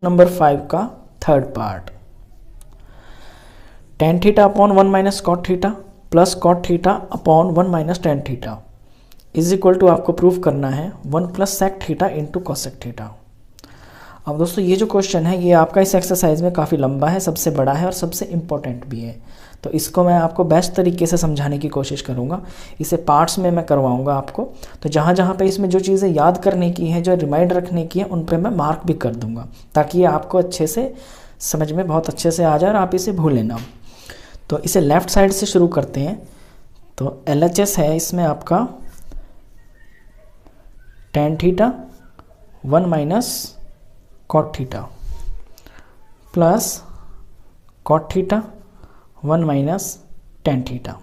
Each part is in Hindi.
नंबर 5 का third part. Tan theta upon 1 minus cot theta plus cot theta upon 1 minus tan theta is equal to आपको प्रूव करना है 1 plus sec theta into cosec theta. अब दोस्तों ये जो क्वेश्चन है ये आपका इस एक्सरसाइज में काफ़ी लंबा है, सबसे बड़ा है और सबसे इम्पोर्टेंट भी है। तो इसको मैं आपको बेस्ट तरीके से समझाने की कोशिश करूँगा। इसे पार्ट्स में मैं करवाऊँगा आपको। तो जहाँ जहाँ पे इसमें जो चीज़ें याद करने की हैं, जो रिमाइंड रखने की है, उन पे मैं मार्क भी कर दूँगा ताकि ये आपको अच्छे से समझ में बहुत अच्छे से आ जाए और आप इसे भूलें ना। तो इसे लेफ़्ट साइड से शुरू करते हैं। तो LHS है इसमें आपका tan theta 1 minus cot theta plus cot theta 1 minus tan theta.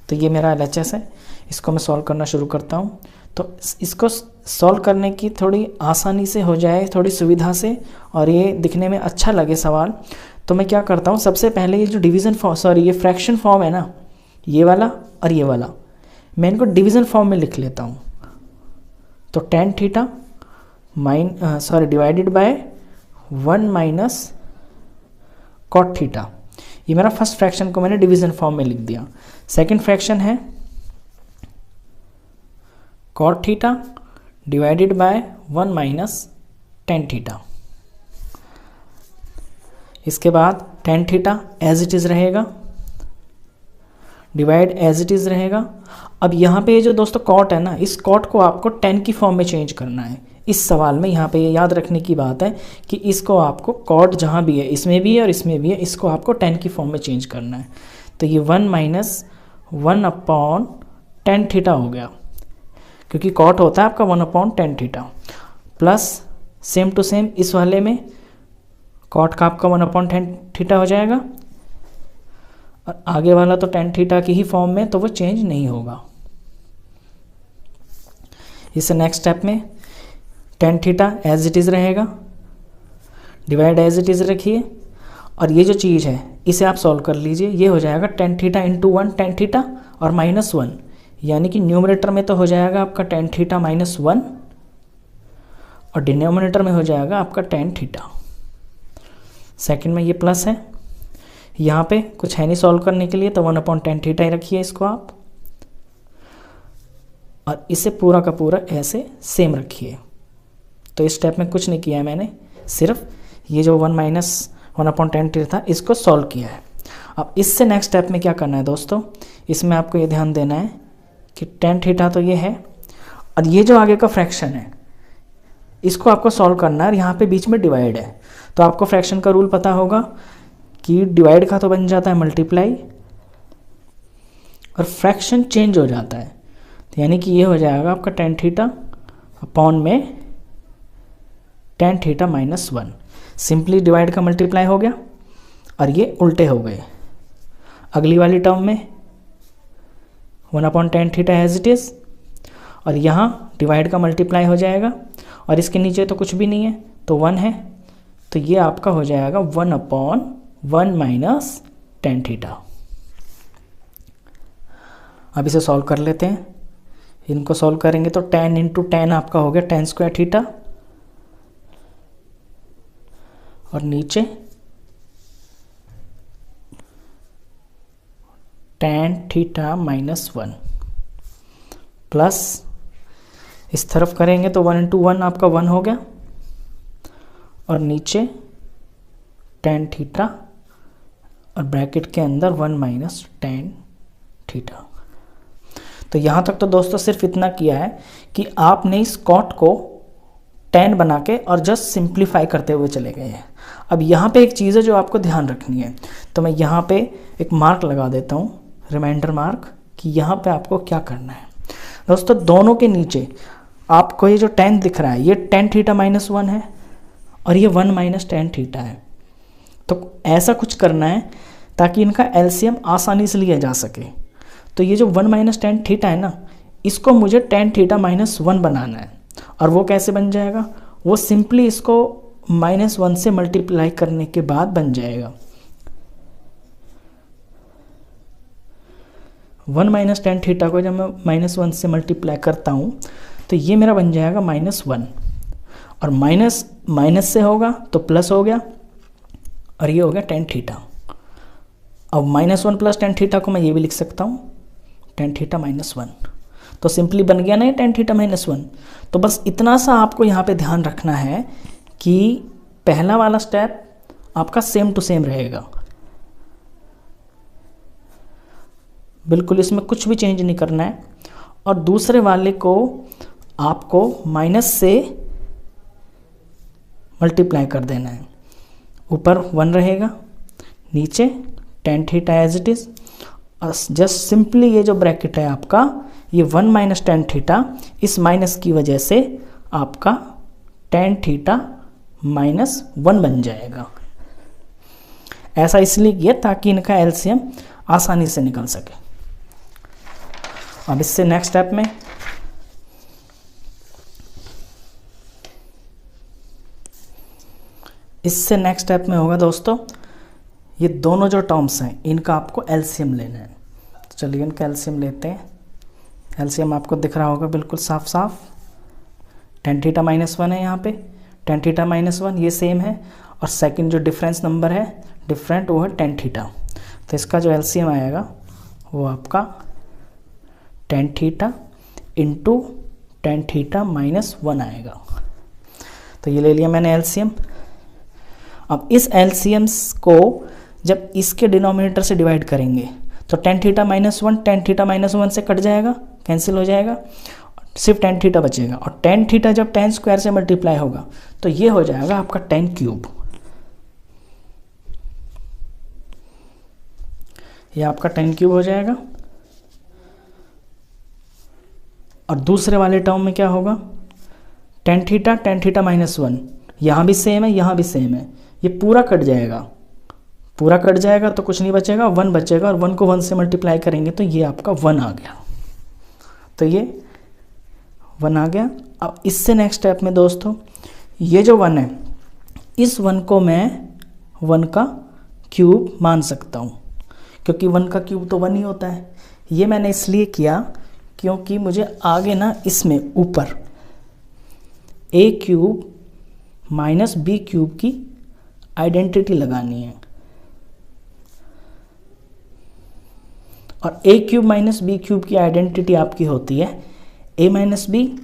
तो ये मेरा LHS है। इसको मैं सॉल्व करना शुरू करता हूँ। तो इसको सॉल्व करने की थोड़ी आसानी से हो जाए, थोड़ी सुविधा से, और ये दिखने में अच्छा लगे सवाल, तो मैं क्या करता हूँ, सबसे पहले ये जो डिवीज़न फॉर्म ये फ्रैक्शन फॉर्म है ना, ये वाला और ये वाला, मैं इनको डिवीज़न फॉर्म में लिख लेता हूँ। तो tan theta divided by 1 minus cot theta, ये मेरा फर्स्ट फ्रैक्शन को मैंने डिवीज़न फॉर्म में लिख दिया। सेकंड फ्रैक्शन है cot theta divided by 1 minus tan theta. इसके बाद tan theta as it is रहेगा, डिवाइड एज इट इज़ रहेगा। अब यहाँ पे ये जो दोस्तों कॉट है ना, इस कॉट को आपको टेन की फॉर्म में चेंज करना है। इस सवाल में यहाँ पे ये याद रखने की बात है कि इसको आपको कॉट जहाँ भी है, इसमें भी है और इसमें भी है, इसको आपको टेन की फॉर्म में चेंज करना है। तो ये 1 माइनस 1 अपॉन टेन थीटा हो गया, क्योंकि कॉट होता है आपका 1 upon tan theta, plus same to same इस वाले में कॉट का आपका 1 अपॉन टेन थीटा हो जाएगा, और आगे वाला तो टेन थीटा की ही फॉर्म में, तो वो चेंज नहीं होगा। इस नेक्स्ट स्टेप में tan theta as it is रहेगा, डिवाइड एज इट इज़ रखिए, और ये जो चीज़ है इसे आप सॉल्व कर लीजिए। ये हो जाएगा tan theta into 1 tan theta और माइनस 1, यानी कि न्यूमरेटर में तो हो जाएगा आपका टेन थीटा माइनस 1 और डिनोमिनेटर में हो जाएगा आपका टेन थीटा। सेकेंड में ये प्लस है, यहाँ पे कुछ है नहीं सॉल्व करने के लिए, तो 1 अपॉन टेन थीटा ही रखिए इसको आप, और इसे पूरा का पूरा ऐसे सेम रखिए। तो इस स्टेप में कुछ नहीं किया है मैंने, सिर्फ ये जो 1 माइनस 1 अपॉन टेन थीटा था इसको सॉल्व किया है। अब इससे नेक्स्ट स्टेप में क्या करना है दोस्तों, इसमें आपको ये ध्यान देना है कि टेन थीटा तो ये है, और ये जो आगे का फ्रैक्शन है इसको आपको सॉल्व करना है, और यहाँ पे बीच में डिवाइड है। तो आपको फ्रैक्शन का रूल पता होगा कि डिवाइड का तो बन जाता है मल्टीप्लाई, और फ्रैक्शन चेंज हो जाता है, तो यानी कि ये हो जाएगा आपका टेन थीटा अपॉन में tan theta minus 1। Simply divide का मल्टीप्लाई हो गया और ये उल्टे हो गए। अगली वाली टर्म में 1 upon tan theta as it is, और यहाँ डिवाइड का मल्टीप्लाई हो जाएगा, और इसके नीचे तो कुछ भी नहीं है तो 1 है, तो ये आपका हो जाएगा 1 अपॉन 1 माइनस टेन थीटा। अब इसे सॉल्व कर लेते हैं। इनको सॉल्व करेंगे तो टेन इंटू टेन आपका हो गया टेन स्क्वायर थीटा, और नीचे टेन थीटा माइनस 1, प्लस इस तरफ करेंगे तो 1 इंटू 1 आपका 1 हो गया, और नीचे टेन थीटा और ब्रैकेट के अंदर 1 माइनस टेन थीटा। तो यहाँ तक तो दोस्तों सिर्फ इतना किया है कि आपने इस कॉट को 10 बना के और जस्ट सिंप्लीफाई करते हुए चले गए हैं। अब यहाँ पे एक चीज़ है जो आपको ध्यान रखनी है, तो मैं यहाँ पे एक मार्क लगा देता हूँ, रिमाइंडर मार्क, कि यहाँ पे आपको क्या करना है। दोस्तों दोनों के नीचे आपको ये जो 10 दिख रहा है, ये टेन थीटा माइनस 1 है और ये 1 माइनस टेन थीटा है। तो ऐसा कुछ करना है ताकि इनका एलसीएम आसानी से लिया जा सके। तो ये जो 1 माइनस टेन थीटा है ना, इसको मुझे टेन थीटा माइनस 1 बनाना है, और वो कैसे बन जाएगा, वो सिंपली इसको माइनस 1 से मल्टीप्लाई करने के बाद बन जाएगा। 1 माइनस टेन थीटा को जब मैं माइनस 1 से मल्टीप्लाई करता हूँ तो ये मेरा बन जाएगा माइनस 1, और माइनस माइनस से होगा तो प्लस हो गया, और ये हो गया टेन थीटा। अब -1 प्लस टेन थीटा को मैं ये भी लिख सकता हूँ टेन थीटा -1, तो सिंपली बन गया ना ये टेन थीटा -1। तो बस इतना सा आपको यहाँ पे ध्यान रखना है कि पहला वाला स्टेप आपका सेम टू सेम रहेगा, बिल्कुल इसमें कुछ भी चेंज नहीं करना है। और दूसरे वाले को आपको माइनस से मल्टीप्लाई कर देना है, ऊपर 1 रहेगा, नीचे tan theta as it is, और जस्ट सिंपली ये जो ब्रैकेट है आपका ये 1 माइनस टेन थीटा, इस माइनस की वजह से आपका टेन थीटा -1 बन जाएगा। ऐसा इसलिए किया ताकि इनका एलसीएम आसानी से निकल सके। अब इससे नेक्स्ट स्टेप में होगा दोस्तों, ये दोनों जो टर्म्स हैं इनका आपको एलसीएम लेना है। तो चलिए इनका एलसीएम लेते हैं। एलसीएम आपको दिख रहा होगा बिल्कुल साफ साफ, टेन थीटा -1 है यहाँ पे, टेन थीटा -1 ये सेम है, और सेकंड जो डिफरेंस नंबर है डिफरेंट वो है टेन थीटा। तो इसका जो एलसीएम आएगा वो आपका tan theta into ten theta -1 आएगा। तो ये ले लिया मैंने एलसीएम। अब इस एलसीएम को जब इसके डिनोमिनेटर से डिवाइड करेंगे तो टेन थीटा -1 टेन थीटा -1 से कट जाएगा, कैंसिल हो जाएगा, सिर्फ टेन थीटा बचेगा। और टेन थीटा जब टेन स्क्वायर से मल्टीप्लाई होगा तो ये हो जाएगा आपका टेन क्यूब, ये आपका टेन क्यूब हो जाएगा। और दूसरे वाले टर्म में क्या होगा, टेन थीटा -1, यहाँ भी सेम है यहाँ भी सेम है, ये पूरा कट जाएगा, पूरा कट जाएगा तो कुछ नहीं बचेगा, 1 बचेगा, और 1 को 1 से मल्टीप्लाई करेंगे तो ये आपका 1 आ गया। तो ये 1 आ गया। अब इससे नेक्स्ट स्टेप में दोस्तों ये जो 1 है इस 1 को मैं 1 का क्यूब मान सकता हूँ, क्योंकि 1 का क्यूब तो 1 ही होता है। ये मैंने इसलिए किया क्योंकि मुझे आगे ना इसमें ऊपर a cube minus B cube की आइडेंटिटी लगानी है, और a cube minus B cube की आइडेंटिटी आपकी होती है a minus B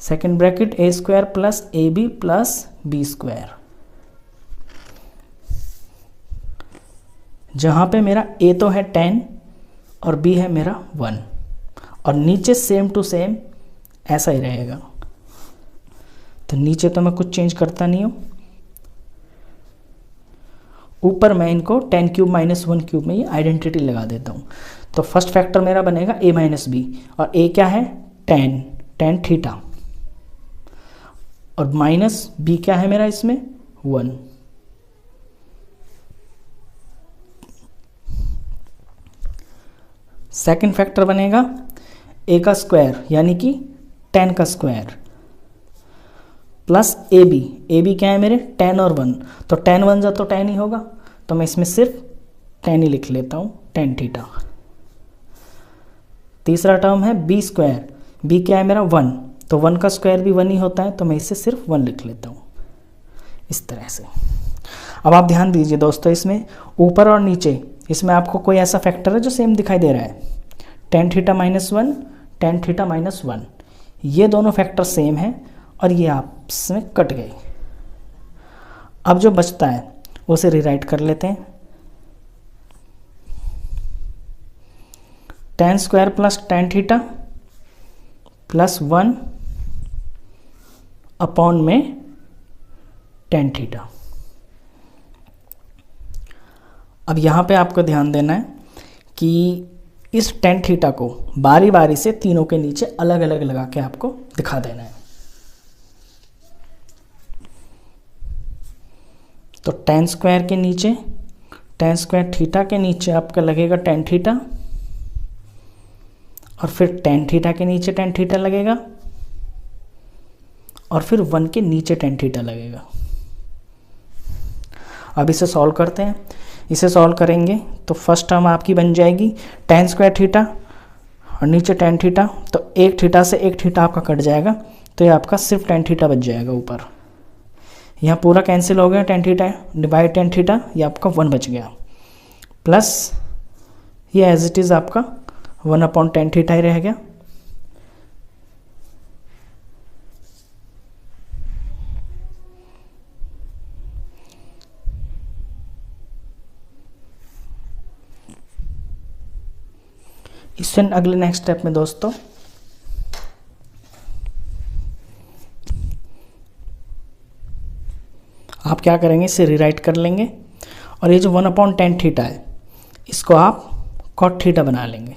second bracket a square plus A B plus B square, जहाँ पे मेरा a तो है 10 और b है मेरा 1, और नीचे सेम टू सेम ऐसा ही रहेगा। तो नीचे तो मैं कुछ चेंज करता नहीं हूँ, ऊपर मैं इनको 10 क्यूब -1 क्यूब में ये आइडेंटिटी लगा देता हूँ। तो फर्स्ट फैक्टर मेरा बनेगा a माइनस बी, और a क्या है 10 थीटा, और माइनस b क्या है मेरा इसमें 1। सेकंड फैक्टर बनेगा a का स्क्वायर यानी कि 10 का स्क्वायर प्लस ए बी क्या है मेरे 10 और 1, तो 10 1 जा तो 10 ही होगा, तो मैं इसमें सिर्फ 10 ही लिख लेता हूँ 10 थीटा। तीसरा टर्म है बी स्क्वायर, बी क्या है मेरा 1, तो 1 का स्क्वायर भी 1 ही होता है, तो मैं इसे सिर्फ 1 लिख लेता हूँ इस तरह से। अब आप ध्यान दीजिए दोस्तों, इसमें ऊपर और नीचे इसमें आपको कोई ऐसा फैक्टर है जो सेम दिखाई दे रहा है, टेन थीटा -1 टेन थीटा -1, ये दोनों फैक्टर सेम हैं और ये आपस में कट गए। अब जो बचता है उसे रीराइट कर लेते हैं, 10 square plus ten theta plus 1 upon में टेन थीटा। अब यहाँ पे आपको ध्यान देना है कि इस टेन थीटा को बारी बारी से तीनों के नीचे अलग अलग लगा के आपको दिखा देना है। तो टेन स्क्वायर के नीचे, टेन स्क्वायर थीटा के नीचे आपका लगेगा टेन थीटा, और फिर टेन थीटा के नीचे टेन थीटा लगेगा, और फिर 1 के नीचे टेन थीटा लगेगा। अब इसे सॉल्व करते हैं। इसे सॉल्व करेंगे तो फर्स्ट टर्म आपकी बन जाएगी टेन स्क्वायर थीटा और नीचे टेन थीटा, तो एक थीटा से एक थीटा आपका कट जाएगा, तो ये आपका सिर्फ टेन थीटा बच जाएगा ऊपर। यहाँ पूरा कैंसिल हो गया, tan theta divide tan theta, ये आपका 1 बच गया, प्लस ये एज इट इज़ आपका 1/10 थीटा ही रह गया। इससे अगले नेक्स्ट स्टेप में दोस्तों आप क्या करेंगे, इसे रीराइट कर लेंगे और ये जो 1/10 थीटा है इसको आप कॉट थीटा बना लेंगे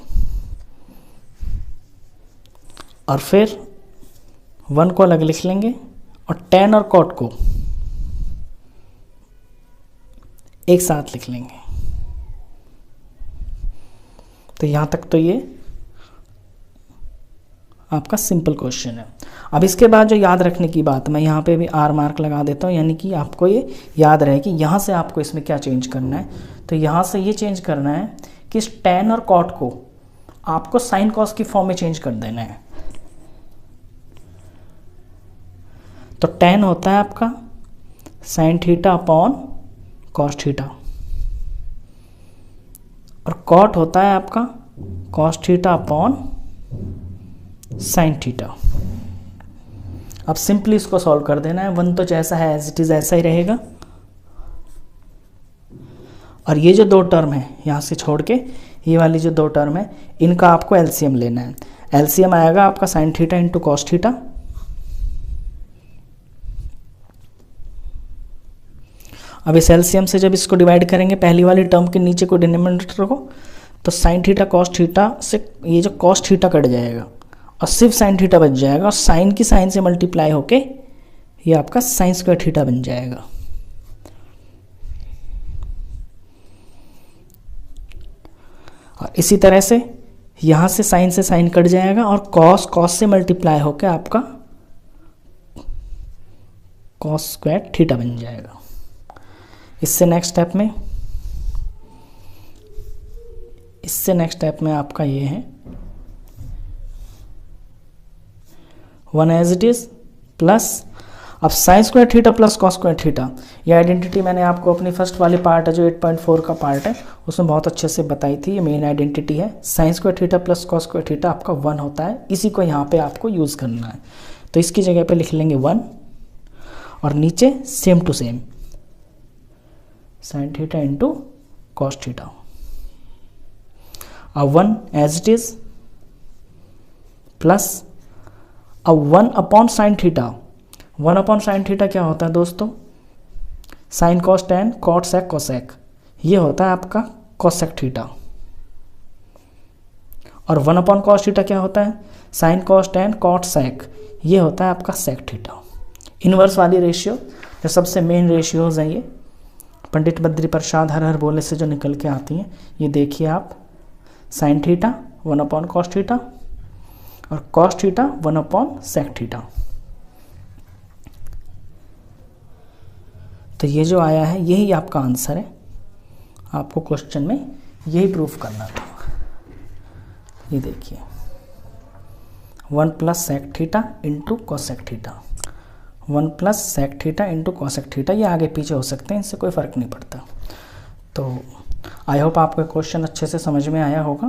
और फिर 1 को अलग लिख लेंगे और tan और कॉट को एक साथ लिख लेंगे। तो यहाँ तक तो ये आपका सिंपल क्वेश्चन है। अब इसके बाद जो याद रखने की बात, मैं यहाँ पे भी आर मार्क लगा देता हूँ, यानी कि आपको ये याद रहे कि यहाँ से आपको इसमें क्या चेंज करना है। तो यहाँ से ये चेंज करना है कि इस tan और cot को आपको sin cos की फॉर्म में चेंज कर देना है। तो tan होता है आपका sin theta upon cos theta और cot होता है आपका cos theta upon sin theta. अब सिंपली इसको सॉल्व कर देना है। 1 तो जैसा है एज इट इज़ ऐसा ही रहेगा और ये जो 2 टर्म है यहाँ से छोड़ के ये वाली जो 2 टर्म है इनका आपको एलसीएम लेना है। एलसीएम आएगा आपका sin theta into cos theta. अब इस एलसीएम से जब इसको डिवाइड करेंगे पहली वाली टर्म के नीचे को डिनोमिनेटर को, तो sin थीटा कॉस थीटा से ये जो कॉस थीटा कट जाएगा और सिर्फ sin थीटा बच जाएगा और साइन की साइन से मल्टीप्लाई होके ये आपका sin स्क्वायर थीटा बन जाएगा। और इसी तरह से यहाँ से साइन कट जाएगा और कॉस से मल्टीप्लाई होके आपका कॉस स्क्वायर थीटा बन जाएगा। इससे नेक्स्ट स्टेप में आपका ये है 1 एज इट इज प्लस अब sine square theta plus cos square theta. ये आइडेंटिटी मैंने आपको अपनी फर्स्ट वाली पार्ट है जो 8.4 का पार्ट है उसमें बहुत अच्छे से बताई थी। ये मेन आइडेंटिटी है। Sine square theta plus cos square theta आपका 1 होता है। इसी को यहाँ पे आपको यूज़ करना है। तो इसकी जगह पे लिख लेंगे 1 और नीचे same to same sine theta into cos theta. अब 1 एज इट इज प्लस अब 1/sin थीटा। 1/sin थीटा क्या होता है दोस्तों? Sine cos tan cot sec cosec, ये होता है आपका कोसेक थीटा। और 1/cos थीटा क्या होता है? Sine cos tan cot sec, ये होता है आपका सेक थीटा। इनवर्स वाली रेशियो जो सबसे मेन रेशियोज हैं ये पंडित बद्री प्रसाद हर हर बोले से जो निकल के आती हैं, ये देखिए आप साइन थीटा 1/cos थीटा और कॉस थीटा 1/sec थीटा। तो ये जो आया है यही आपका आंसर है। आपको क्वेश्चन में यही प्रूफ करना था। ये देखिए 1+sec theta into cosec theta, 1+sec theta into cosec theta. ये आगे पीछे हो सकते हैं, इससे कोई फ़र्क नहीं पड़ता। तो आई होप आपको क्वेश्चन अच्छे से समझ में आया होगा।